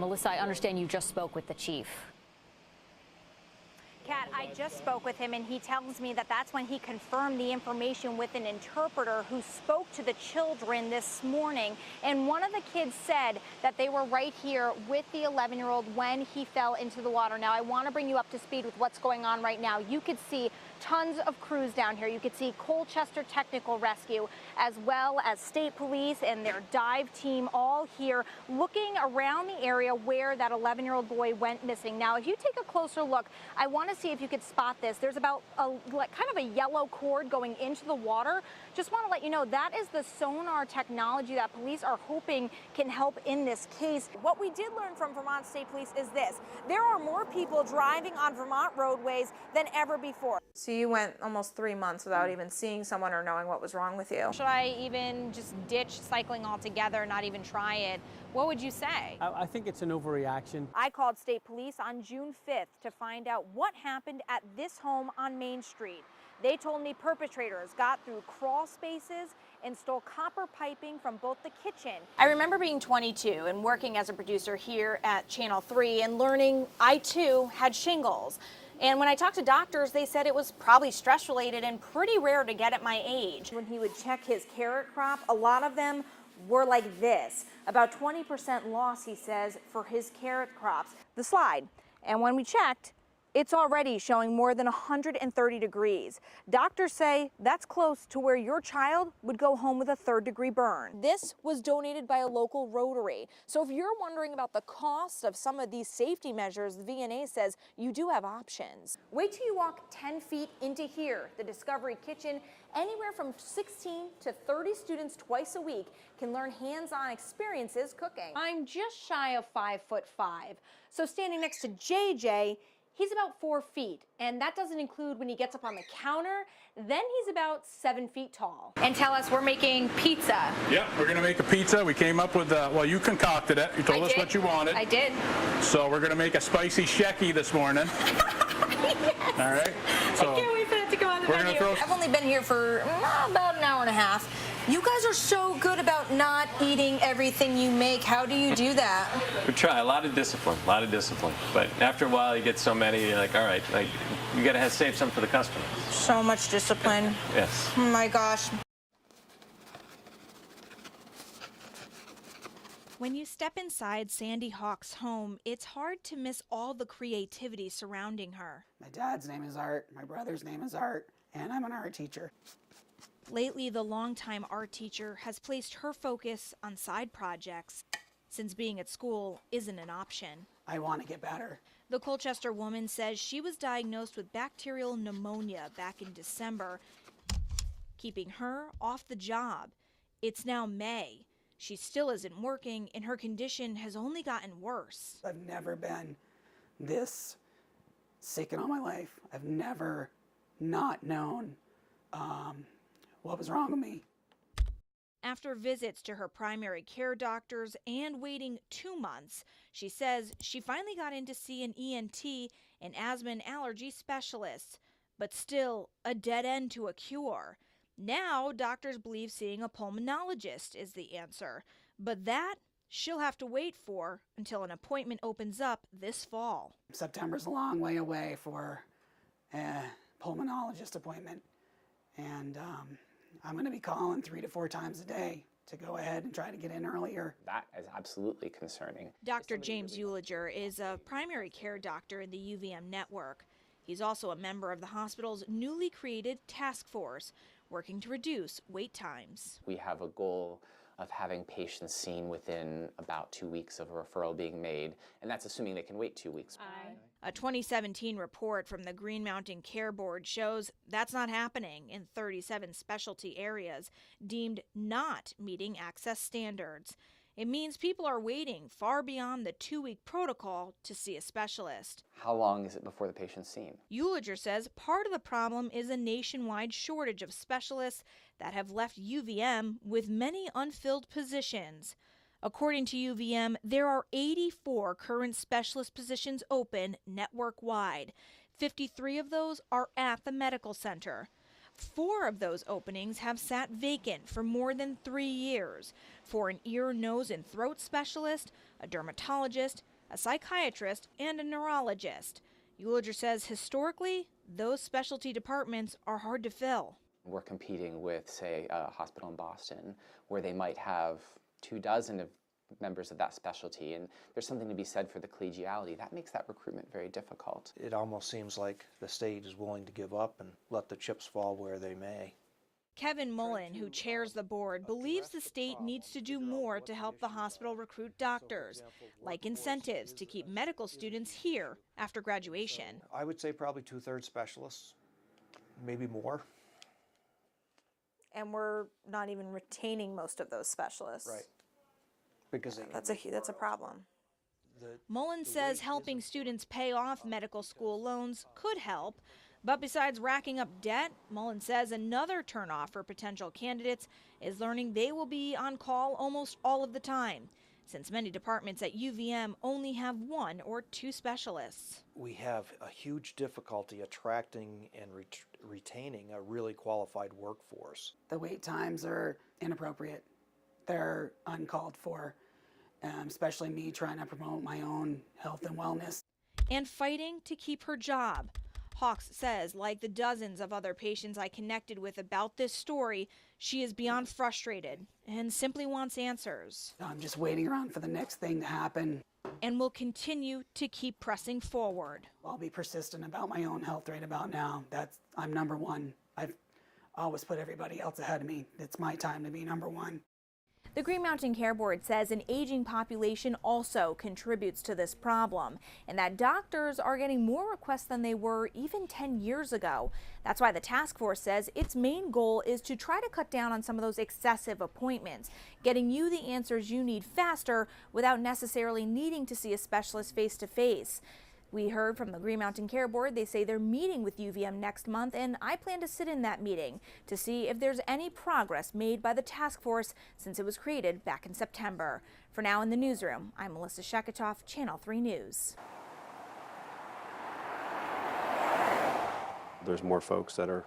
Melissa, I understand you just spoke with the chief. Kat, I just spoke with him, and he tells me that that's when he confirmed the information with an interpreter who spoke to the children this morning. And one of the kids said that they were right here with the 11-year-old when he fell into the water. Now, I want to bring you up to speed with what's going on right now. You could see tons of crews down here. You could see Colchester Technical Rescue, as well as State Police and their dive team, all here looking around the area where that 11-year-old boy went missing. Now, if you take a closer look, I want to see if you could spot this. There's about kind of a yellow cord going into the water. Just want to let you know that is the sonar technology that police are hoping can help in this case. What we did learn from Vermont State Police is this: there are more people driving on Vermont roadways than ever before. So you went almost 3 months without even seeing someone or knowing what was wrong with you. Should I even just ditch cycling altogether, not even try it? What would you say? I think it's an overreaction. I called State Police on June 5th to find out what happened at this home on Main Street. They told me perpetrators got through crawl spaces and stole copper piping from both the kitchen. I remember being 22 and working as a producer here at Channel 3 and learning I too had shingles. And when I talked to doctors, they said it was probably stress related and pretty rare to get at my age. When he would check his carrot crop, a lot of them were like this. About 20% loss, he says, for his carrot crops. The slide. And when we checked, it's already showing more than 130 degrees. Doctors say that's close to where your child would go home with a third-degree burn. This was donated by a local Rotary. So if you're wondering about the cost of some of these safety measures, the VNA says you do have options. Wait till you walk 10 feet into here, the Discovery Kitchen. Anywhere from 16 to 30 students twice a week can learn hands-on experiences cooking. I'm just shy of 5'5". So standing next to JJ, he's about 4 feet, and that doesn't include when he gets up on the counter. Then he's about 7 feet tall. And tell us, we're making pizza. Yep, we're gonna make a pizza. We came up with, well, you concocted it. You told us what you wanted. I did. So we're gonna make a spicy shecky this morning. Yes. All right. So I can't wait for that to go on the we're menu. gonna throw. I've only been here for about an hour and a half. You guys are so good about not eating everything you make. How do you do that? We try. A lot of discipline. But after a while, you get so many, you're like, all right, like, you got to save some for the customer. So much discipline. Yes. Oh my gosh. When you step inside Sandy Hawk's home, it's hard to miss all the creativity surrounding her. My dad's name is Art, my brother's name is Art, and I'm an art teacher. Lately, the longtime art teacher has placed her focus on side projects, since being at school isn't an option. I want to get better. The Colchester woman says she was diagnosed with bacterial pneumonia back in December, keeping her off the job. It's now May. She still isn't working, and her condition has only gotten worse. I've never been this sick in all my life. I've never not known what was wrong with me. After visits to her primary care doctors and waiting 2 months, she says she finally got in to see an ENT and asthma and allergy specialist, but still a dead end to a cure. Now, doctors believe seeing a pulmonologist is the answer, but that she'll have to wait for until an appointment opens up this fall. September's a long way away for a pulmonologist appointment, and I'm going to be calling 3 to 4 times a day to go ahead and try to get in earlier. That is absolutely concerning. Dr. James Euliger is a primary care doctor in the UVM network. He's also a member of the hospital's newly created task force, working to reduce wait times. We have a goal of having patients seen within about 2 weeks of a referral being made, and that's assuming they can wait 2 weeks. A 2017 report from the Green Mountain Care Board shows that's not happening in 37 specialty areas deemed not meeting access standards. It means people are waiting far beyond the 2-week protocol to see a specialist. How long is it before the patient's seen? Euliger says part of the problem is a nationwide shortage of specialists that have left UVM with many unfilled positions. According to UVM, there are 84 current specialist positions open network-wide. 53 of those are at the medical center. 4 of those openings have sat vacant for more than 3 years for an ear, nose, and throat specialist, a dermatologist, a psychiatrist, and a neurologist. Uliger says historically, those specialty departments are hard to fill. We're competing with, say, a hospital in Boston where they might have 24 members of that specialty, and there's something to be said for the collegiality. That makes that recruitment very difficult. It almost seems like the state is willing to give up and let the chips fall where they may. Kevin Mullen, who chairs the board, believes the state needs to do more to help the hospital recruit doctors, like incentives to keep medical students here after graduation. I would say probably 2/3 specialists, maybe more. And we're not even retaining most of those specialists. Right. Because That's a problem. Mullen says helping students pay off medical school loans could help, but besides racking up debt, Mullen says another turnoff for potential candidates is learning they will be on call almost all of the time, since many departments at UVM only have 1 or 2 specialists. We have a huge difficulty attracting and retaining a really qualified workforce. The wait times are inappropriate. They're uncalled for, especially me trying to promote my own health and wellness. And fighting to keep her job. Hawks says, like the dozens of other patients I connected with about this story, she is beyond frustrated and simply wants answers. I'm just waiting around for the next thing to happen. And will continue to keep pressing forward. I'll be persistent about my own health right about now. I'm number one. I've always put everybody else ahead of me. It's my time to be number one. The Green Mountain Care Board says an aging population also contributes to this problem, and that doctors are getting more requests than they were even 10 years ago. That's why the task force says its main goal is to try to cut down on some of those excessive appointments, getting you the answers you need faster without necessarily needing to see a specialist face to face. We heard from the Green Mountain Care Board. They say they're meeting with UVM next month, and I plan to sit in that meeting to see if there's any progress made by the task force since it was created back in September. For now in the newsroom, I'm Melissa Sheketoff, Channel 3 News. There's more folks that are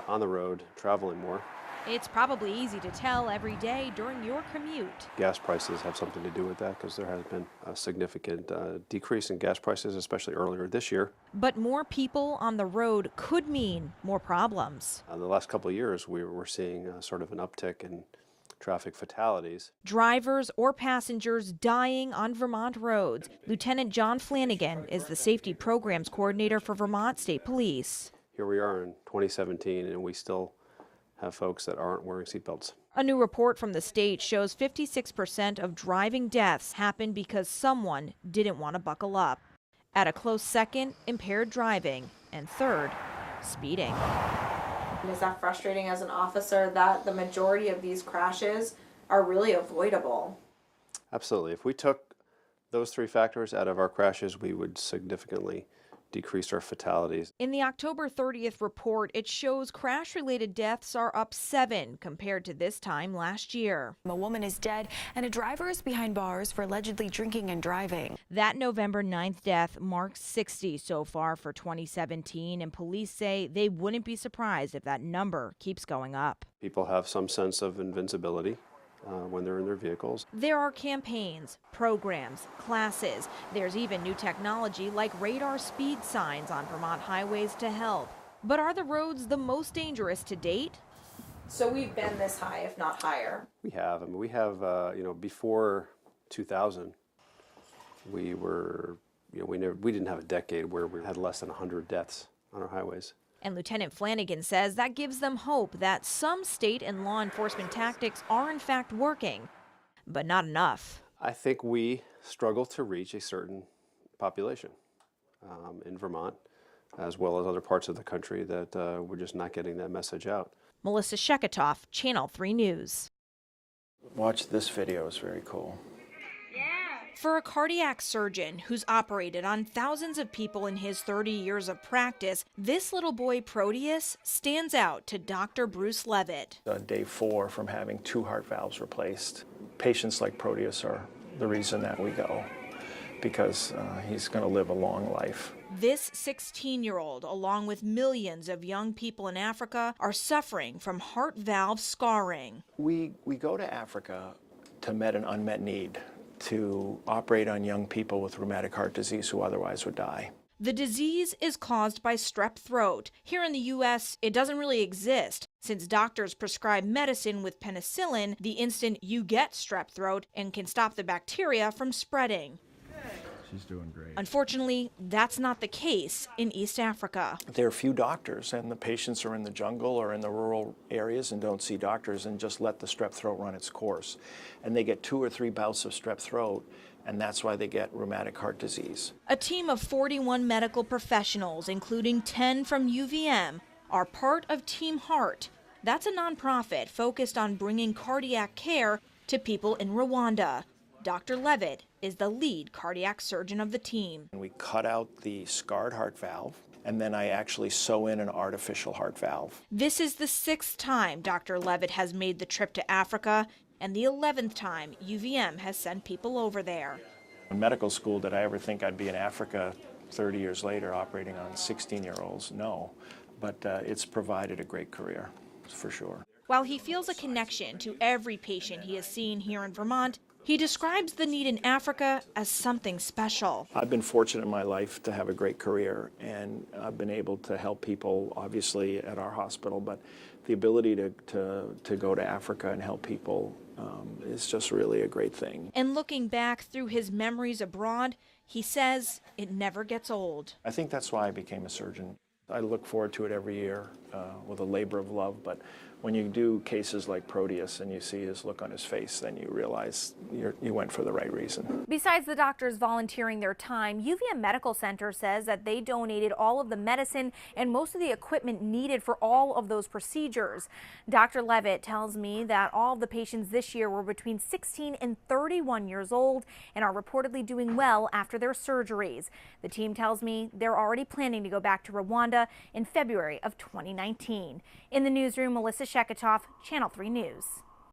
on the road, traveling more. It's probably easy to tell every day during your commute. Gas prices have something to do with that because there has been a significant decrease in gas prices, especially earlier this year. But more people on the road could mean more problems. The last couple of years, we're seeing sort of an uptick in traffic fatalities. Drivers or passengers dying on Vermont roads. Lieutenant John Flanagan is the safety programs coordinator for Vermont State Police. Here we are in 2017, and we still have folks that aren't wearing seatbelts. A new report from the state shows 56% of driving deaths happen because someone didn't want to buckle up. At a close second, impaired driving, and third, speeding. And is that frustrating as an officer that the majority of these crashes are really avoidable? Absolutely. If we took those 3 factors out of our crashes, we would significantly decrease our fatalities. In the October 30th report, it shows crash-related deaths are up 7 compared to this time last year. A woman is dead and a driver is behind bars for allegedly drinking and driving. That November 9th death marks 60 so far for 2017, and police say they wouldn't be surprised if that number keeps going up. People have some sense of invincibility when they're in their vehicles. There are campaigns, programs, classes. There's even new technology like radar speed signs on Vermont highways to help. But are the roads the most dangerous to date? So we've been this high, if not higher. We have. I mean, we have, before 2000, we were, we didn't have a decade where we had less than 100 deaths on our highways. And Lieutenant Flanagan says that gives them hope that some state and law enforcement tactics are in fact working, but not enough. I think we struggle to reach a certain population in Vermont, as well as other parts of the country, that we're just not getting that message out. Melissa Sheketoff, Channel 3 News. Watch this video, it's very cool. For a cardiac surgeon who's operated on thousands of people in his 30 years of practice, this little boy Proteus stands out to Dr. Bruce Levitt. Day 4 from having 2 heart valves replaced. Patients like Proteus are the reason that we go. because he's going to live a long life. This 16-year-old, along with millions of young people in Africa, are suffering from heart valve scarring. We go to Africa to meet an unmet need, to operate on young people with rheumatic heart disease who otherwise would die. The disease is caused by strep throat. Here in the U.S., it doesn't really exist, since doctors prescribe medicine with penicillin the instant you get strep throat and can stop the bacteria from spreading. She's doing great. Unfortunately, that's not the case in East Africa. There are few doctors, and the patients are in the jungle or in the rural areas and don't see doctors and just let the strep throat run its course. And they get 2 or 3 bouts of strep throat, and that's why they get rheumatic heart disease. A team of 41 medical professionals, including 10 from UVM, are part of Team Heart. That's a nonprofit focused on bringing cardiac care to people in Rwanda. Dr. Levitt is the lead cardiac surgeon of the team. We cut out the scarred heart valve, and then I actually sew in an artificial heart valve. This is the 6th time Dr. Levitt has made the trip to Africa, and the 11th time UVM has sent people over there. In medical school, did I ever think I'd be in Africa 30 years later operating on 16-year-olds? No, but it's provided a great career, for sure. While he feels a connection to every patient he has seen here in Vermont, he describes the need in Africa as something special. I've been fortunate in my life to have a great career, and I've been able to help people, obviously, at our hospital, but the ability to go to Africa and help people is just really a great thing. And looking back through his memories abroad, he says it never gets old. I think that's why I became a surgeon. I look forward to it every year with a labor of love, but when you do cases like Proteus and you see his look on his face, then you realize you went for the right reason. Besides the doctors volunteering their time, UVM Medical Center says that they donated all of the medicine and most of the equipment needed for all of those procedures. Dr. Levitt tells me that all of the patients this year were between 16 and 31 years old and are reportedly doing well after their surgeries. The team tells me they're already planning to go back to Rwanda in February of 2019. In the newsroom, Melissa Sheketoff, Channel 3 News.